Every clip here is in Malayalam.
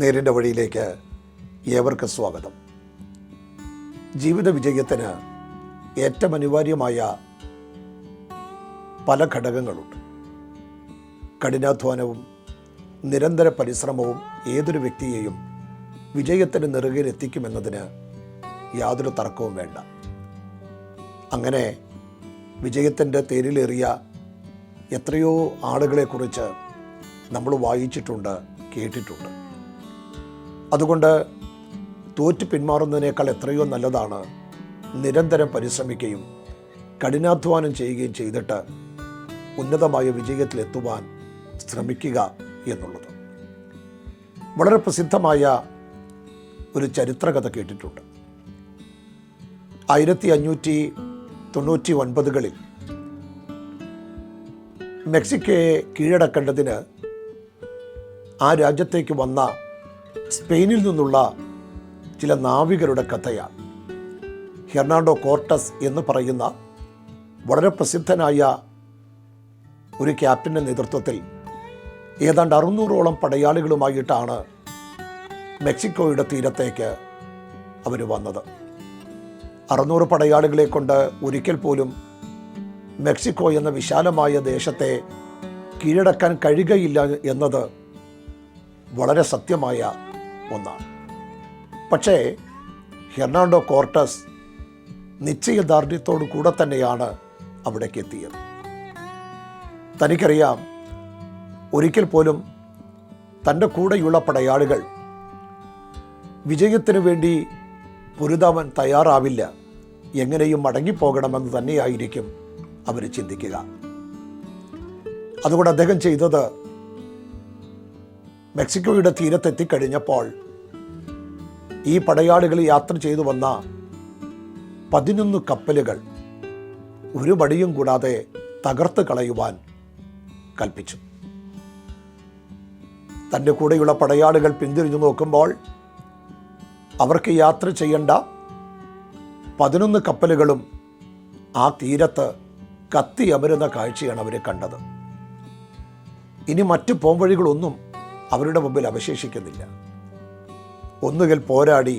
നേരിൻ്റെ വഴിയിലേക്ക് ഏവർക്കും സ്വാഗതം. ജീവിത വിജയത്തിന് ഏറ്റവും അനിവാര്യമായ പല ഘടകങ്ങളുണ്ട്. കഠിനാധ്വാനവും നിരന്തര പരിശ്രമവും ഏതൊരു വ്യക്തിയെയും വിജയത്തിന് നെറുകയിലെത്തിക്കുമെന്നതിന് യാതൊരു തർക്കവും വേണ്ട. അങ്ങനെ വിജയത്തിൻ്റെ തേരിലേറിയ എത്രയോ ആളുകളെക്കുറിച്ച് നമ്മൾ വായിച്ചിട്ടുണ്ട്, കേട്ടിട്ടുണ്ട്. അതുകൊണ്ട് തോറ്റു പിന്മാറുന്നതിനേക്കാൾ എത്രയോ നല്ലതാണ് നിരന്തരം പരിശ്രമിക്കുകയും കഠിനാധ്വാനം ചെയ്യുകയും ചെയ്തിട്ട് ഉന്നതമായ വിജയത്തിലെത്തുവാൻ ശ്രമിക്കുക എന്നുള്ളത്. വളരെ പ്രസിദ്ധമായ ഒരു ചരിത്രകഥ കേട്ടിട്ടുണ്ട്. 1599 മെക്സിക്കോയെ കീഴടക്കേണ്ടതിന് ആ രാജ്യത്തേക്ക് വന്ന സ്പെയിനിൽ നിന്നുള്ള ചില നാവികരുടെ കഥയാണ്. ഹെർണാണ്ടോ കോർട്ടസ് എന്ന് പറയുന്ന വളരെ പ്രസിദ്ധനായ ഒരു ക്യാപ്റ്റൻ്റെ നേതൃത്വത്തിൽ ഏതാണ്ട് 600ഓളം പടയാളികളുമായിട്ടാണ് മെക്സിക്കോയുടെ തീരത്തേക്ക് അവർ വന്നത്. 600 പടയാളികളെ കൊണ്ട് ഒരിക്കൽ പോലും മെക്സിക്കോ എന്ന വിശാലമായ ദേശത്തെ കീഴടക്കാൻ കഴിയുകയില്ല എന്നത് വളരെ സത്യമായ ഒന്നാണ്. പക്ഷേ ഹെർണാണ്ടോ കോർട്ടസ് നിശ്ചയദാർഢ്യത്തോടു കൂടെ തന്നെയാണ് അവിടേക്ക് എത്തിയത്. തനിക്കറിയാം, ഒരിക്കൽ പോലും തൻ്റെ കൂടെയുള്ള പടയാളികൾ വിജയത്തിനു വേണ്ടി പൊരുതാൻ തയ്യാറാവില്ല, എങ്ങനെയും മടങ്ങിപ്പോകണമെന്ന് തന്നെയായിരിക്കും അവർ ചിന്തിക്കുക. അതുകൊണ്ട് അദ്ദേഹം ചെയ്തത്, മെക്സിക്കോയുടെ തീരത്തെത്തിക്കഴിഞ്ഞപ്പോൾ ഈ പടയാളികൾ യാത്ര ചെയ്തു വന്ന 11 കപ്പലുകൾ ഒരു മടിയും കൂടാതെ തകർത്ത് കളയുവാൻ കൽപ്പിച്ചു. തൻ്റെ കൂടെയുള്ള പടയാളികൾ പിന്തിരിഞ്ഞു നോക്കുമ്പോൾ അവർക്ക് യാത്ര ചെയ്യേണ്ട 11 കപ്പലുകളും ആ തീരത്ത് കത്തിയമരുന്ന കാഴ്ചയാണ് അവർ കണ്ടത്. ഇനി മറ്റ് പോംവഴികളൊന്നും അവരുടെ മുമ്പിൽ അവശേഷിക്കുന്നില്ല. ഒന്നുകിൽ പോരാടി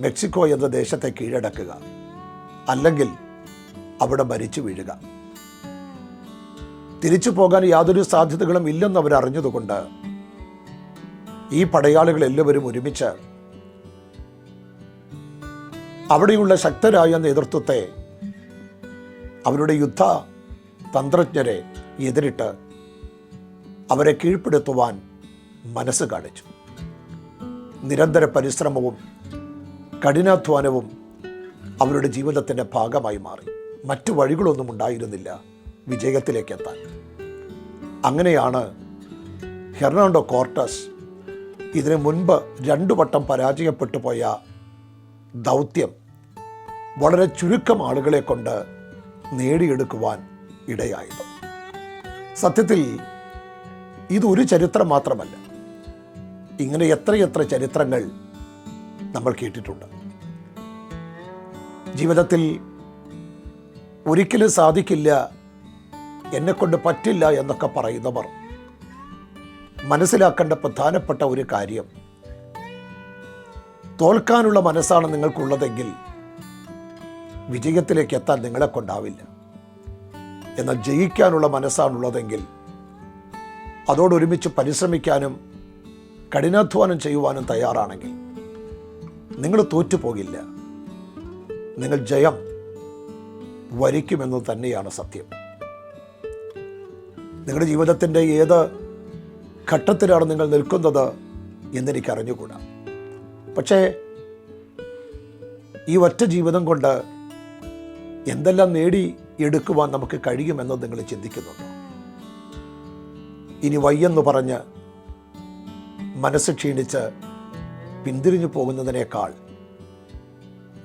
മെക്സിക്കോ എന്ന ദേശത്തെ കീഴടക്കുക, അല്ലെങ്കിൽ അവിടെ മരിച്ചു വീഴുക. തിരിച്ചു പോകാൻ യാതൊരു സാധ്യതകളും ഇല്ലെന്ന് അവരറിഞ്ഞതുകൊണ്ട് ഈ പടയാളികൾ എല്ലാവരും ഒരുമിച്ച് അവിടെയുള്ള ശക്തരായ നേതൃത്വത്തെ, അവരുടെ യുദ്ധ തന്ത്രജ്ഞരെ എതിരിട്ട് അവരെ കീഴ്പ്പെടുത്തുവാൻ മനസ്സ് കാണിച്ചു. നിരന്തര പരിശ്രമവും കഠിനാധ്വാനവും അവരുടെ ജീവിതത്തിൻ്റെ ഭാഗമായി മാറി. മറ്റു വഴികളൊന്നും ഉണ്ടായിരുന്നില്ല വിജയത്തിലേക്ക് എത്താൻ. അങ്ങനെയാണ് ഹെർണാണ്ടോ കോർട്ടസ് ഇതിനു മുൻപ് 2 വട്ടം പരാജയപ്പെട്ടു പോയ ദൗത്യം വളരെ ചുരുക്കം ആളുകളെ കൊണ്ട് നേടിയെടുക്കുവാൻ ഇടയായത്. സത്യത്തിൽ ഇതൊരു ചരിത്രം മാത്രമല്ല, ഇങ്ങനെ എത്രയെത്ര ചരിത്രങ്ങൾ നമ്മൾ കേട്ടിട്ടുണ്ട്. ജീവിതത്തിൽ ഒരിക്കലും സാധിക്കില്ല, എന്നെക്കൊണ്ട് പറ്റില്ല എന്നൊക്കെ പറയുന്നവർ മനസ്സിലാക്കേണ്ട പ്രധാനപ്പെട്ട ഒരു കാര്യം, തോൽക്കാനുള്ള മനസ്സാണ് നിങ്ങൾക്കുള്ളതെങ്കിൽ വിജയത്തിലേക്ക് എത്താൻ നിങ്ങളെ കൊണ്ടാവില്ല. എന്നാൽ ജയിക്കാനുള്ള മനസ്സാണുള്ളതെങ്കിൽ അതോടൊരുമിച്ച് പരിശ്രമിക്കാനും കഠിനാധ്വാനം ചെയ്യുവാനും തയ്യാറാണെങ്കിൽ നിങ്ങൾ തോറ്റുപോകില്ല, നിങ്ങൾ ജയം വരിക്കുമെന്നത് തന്നെയാണ് സത്യം. നിങ്ങളുടെ ജീവിതത്തിൻ്റെ ഏത് ഘട്ടത്തിലാണ് നിങ്ങൾ നിൽക്കുന്നത് എന്നെനിക്കറിഞ്ഞുകൂടാ. പക്ഷേ ഈ ഒറ്റ ജീവിതം കൊണ്ട് എന്തെല്ലാം നേടിയെടുക്കുവാൻ നമുക്ക് കഴിയുമെന്നത് നിങ്ങൾ ചിന്തിക്കുന്നുണ്ടോ? ഇനി വയ്യെന്ന് പറഞ്ഞ് മനസ്സ് ക്ഷീണിച്ച് പിന്തിരിഞ്ഞു പോകുന്നതിനേക്കാൾ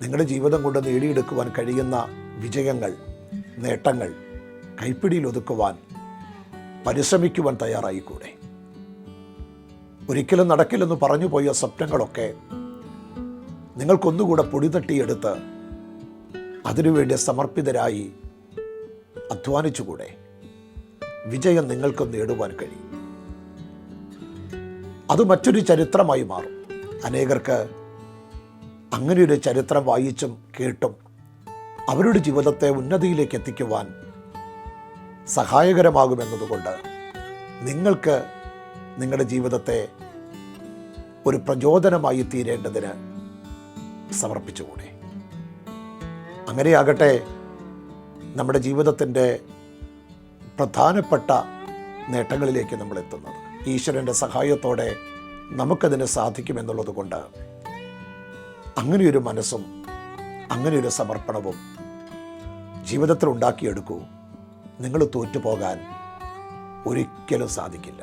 നിങ്ങളുടെ ജീവിതം കൊണ്ട് നേടിയെടുക്കുവാൻ കഴിയുന്ന വിജയങ്ങൾ, നേട്ടങ്ങൾ കൈപ്പിടിയിൽ ഒതുക്കുവാൻ പരിശ്രമിക്കുവാൻ തയ്യാറായിക്കൂടെ? ഒരിക്കലും നടക്കില്ലെന്ന് പറഞ്ഞു പോയ സ്വപ്നങ്ങളൊക്കെ നിങ്ങൾക്കൊന്നുകൂടെ പൊടിതട്ടിയെടുത്ത് അതിനുവേണ്ടി സമർപ്പിതരായി അധ്വാനിച്ചുകൂടെ? വിജയം നിങ്ങൾക്ക് നേടുവാൻ കഴിയും. അത് മറ്റൊരു ചരിത്രമായി മാറും. അനേകർക്ക് അങ്ങനെയൊരു ചരിത്രം വായിച്ചും കേട്ടും അവരുടെ ജീവിതത്തെ ഉന്നതിയിലേക്ക് എത്തിക്കുവാൻ സഹായകരമാകുമെന്നതുകൊണ്ട് നിങ്ങൾക്ക് നിങ്ങളുടെ ജീവിതത്തെ ഒരു പ്രചോദനമായി തീരേണ്ടതിന് സമർപ്പിച്ചുകൂടെ? അങ്ങനെയാകട്ടെ നമ്മുടെ ജീവിതത്തിൻ്റെ പ്രധാനപ്പെട്ട നേട്ടങ്ങളിലേക്ക് നമ്മൾ എത്തുന്നത്. ഈശ്വരൻ്റെ സഹായത്തോടെ നമുക്കതിന് സാധിക്കുമെന്നുള്ളത് കൊണ്ട് അങ്ങനെയൊരു മനസ്സും അങ്ങനെയൊരു സമർപ്പണവും ജീവിതത്തിൽ ഉണ്ടാക്കിയെടുക്കൂ. നിങ്ങൾ തോറ്റുപോകാൻ ഒരിക്കലും സാധിക്കില്ല.